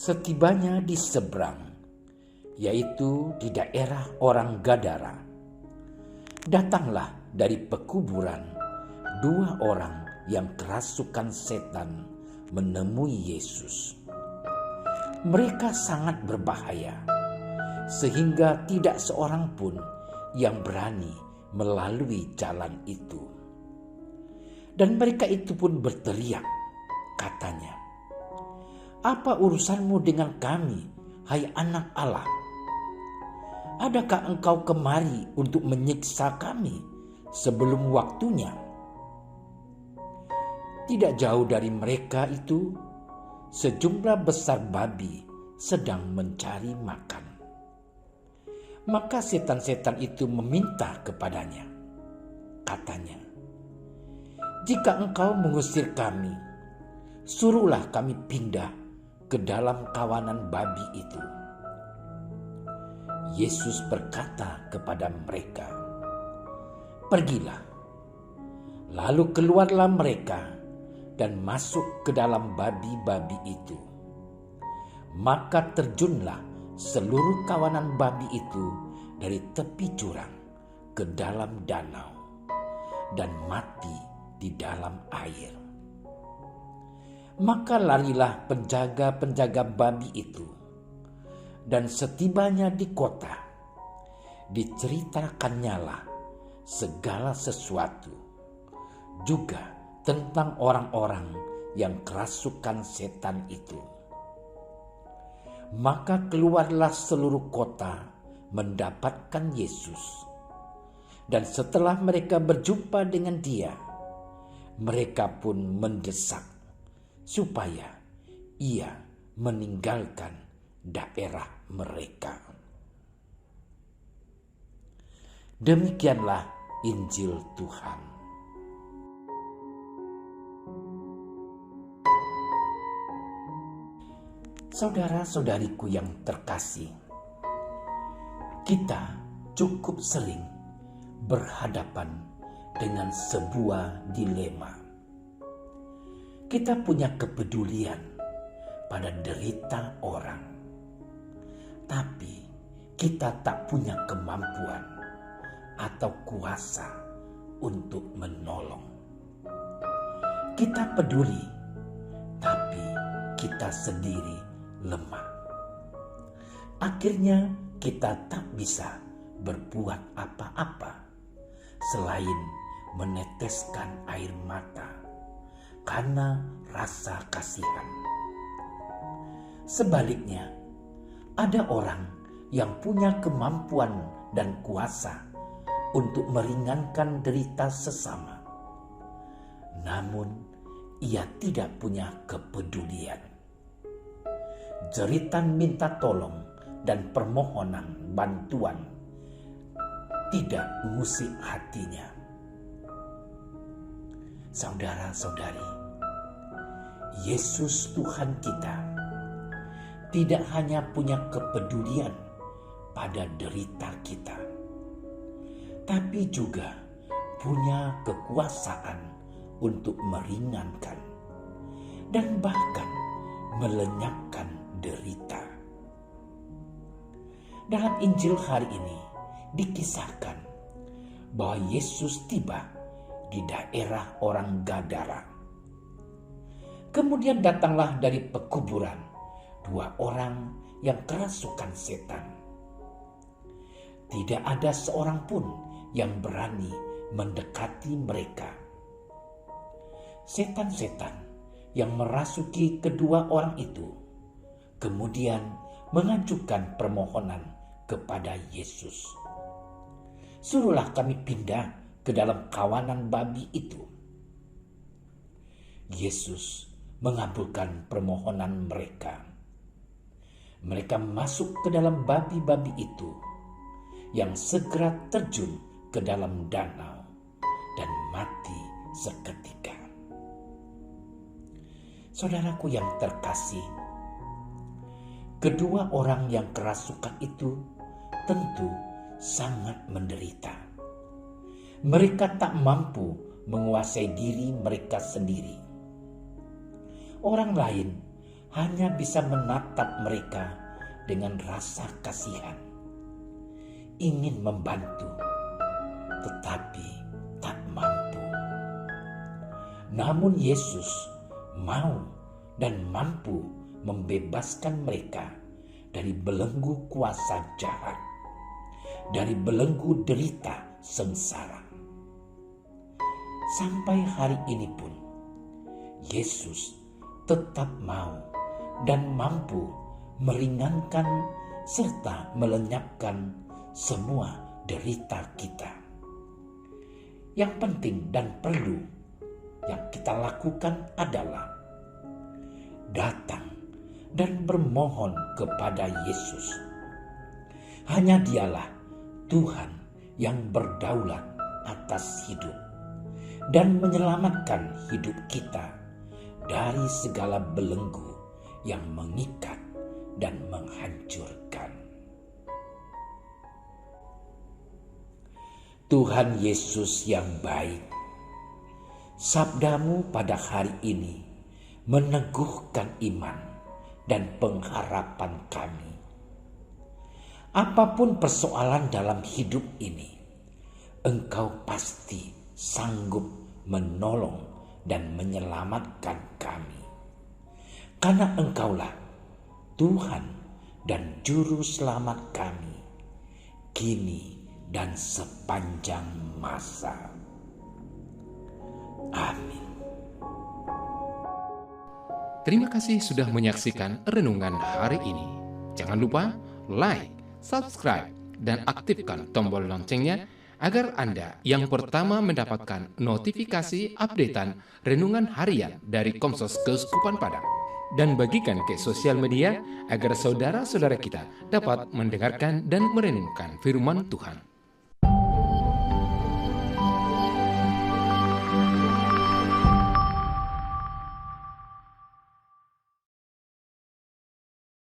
Setibanya di seberang, yaitu di daerah orang Gadara, datanglah dari pekuburan 2 orang yang kerasukan setan menemui Yesus. Mereka sangat berbahaya, sehingga tidak seorang pun yang berani melalui jalan itu. Dan mereka itu pun berteriak, katanya, "Apa urusanmu dengan kami, hai anak Allah? Adakah engkau kemari untuk menyiksa kami sebelum waktunya?" Tidak jauh dari mereka itu, sejumlah besar babi sedang mencari makan. Maka setan-setan itu meminta kepadanya, katanya, "Jika engkau mengusir kami, suruhlah kami pindah ke dalam kawanan babi itu." Yesus berkata kepada mereka, "Pergilah." Lalu keluarlah mereka dan masuk ke dalam babi-babi itu. Maka terjunlah seluruh kawanan babi itu dari tepi jurang ke dalam danau dan mati di dalam air. Maka larilah penjaga-penjaga babi itu, dan setibanya di kota, diceritakannya segala sesuatu, juga tentang orang-orang yang kerasukan setan itu. Maka keluarlah seluruh kota mendapatkan Yesus, dan setelah mereka berjumpa dengan Dia, mereka pun mendesak supaya Ia meninggalkan daerah mereka. Demikianlah Injil Tuhan. Saudara-saudariku yang terkasih, kita cukup sering berhadapan dengan sebuah dilema. Kita punya kepedulian pada derita orang, tapi kita tak punya kemampuan atau kuasa untuk menolong. Kita peduli, tapi kita sendiri lemah. Akhirnya kita tak bisa berbuat apa-apa selain meneteskan air mata karena rasa kasihan. Sebaliknya, ada orang yang punya kemampuan dan kuasa untuk meringankan derita sesama. Namun, ia tidak punya kepedulian. Jeritan minta tolong dan permohonan bantuan tidak mengusik hatinya. Saudara-saudari, Yesus Tuhan kita tidak hanya punya kepedulian pada derita kita, tapi juga punya kekuasaan untuk meringankan dan bahkan melenyapkan derita. Dalam Injil hari ini dikisahkan bahwa Yesus tiba di daerah orang Gadara. Kemudian datanglah dari pekuburan 2 orang yang kerasukan setan. Tidak ada seorang pun yang berani mendekati mereka. Setan-setan yang merasuki kedua orang itu kemudian mengajukan permohonan kepada Yesus. Suruhlah kami pindah ke dalam kawanan babi itu. Yesus mengabulkan permohonan mereka. Mereka masuk ke dalam babi-babi itu yang segera terjun ke dalam danau dan mati seketika. Saudaraku yang terkasih, kedua orang yang kerasukan itu tentu sangat menderita. Mereka tak mampu menguasai diri mereka sendiri. Orang lain hanya bisa menatap mereka dengan rasa kasihan, ingin membantu, tetapi tak mampu. Namun Yesus mau dan mampu membebaskan mereka dari belenggu kuasa jahat, dari belenggu derita sengsara. Sampai hari ini pun, Yesus tetap mau dan mampu meringankan serta melenyapkan semua derita kita. Yang penting dan perlu yang kita lakukan adalah datang dan bermohon kepada Yesus. Hanya Dialah Tuhan yang berdaulat atas hidup dan menyelamatkan hidup kita dari segala belenggu yang mengikat dan menghancurkan. Tuhan Yesus yang baik, sabdamu pada hari ini meneguhkan iman dan pengharapan kami. Apapun persoalan dalam hidup ini, Engkau pasti sanggup menolong dan menyelamatkan kami. Karena Engkaulah Tuhan dan Juru Selamat kami, kini dan sepanjang masa. Amin. Terima kasih sudah menyaksikan renungan hari ini. Jangan lupa like, subscribe, dan aktifkan tombol loncengnya agar Anda yang pertama mendapatkan notifikasi updatean renungan harian dari Komsos Keuskupan Padang. Dan bagikan ke sosial media agar saudara-saudara kita dapat mendengarkan dan merenungkan firman Tuhan.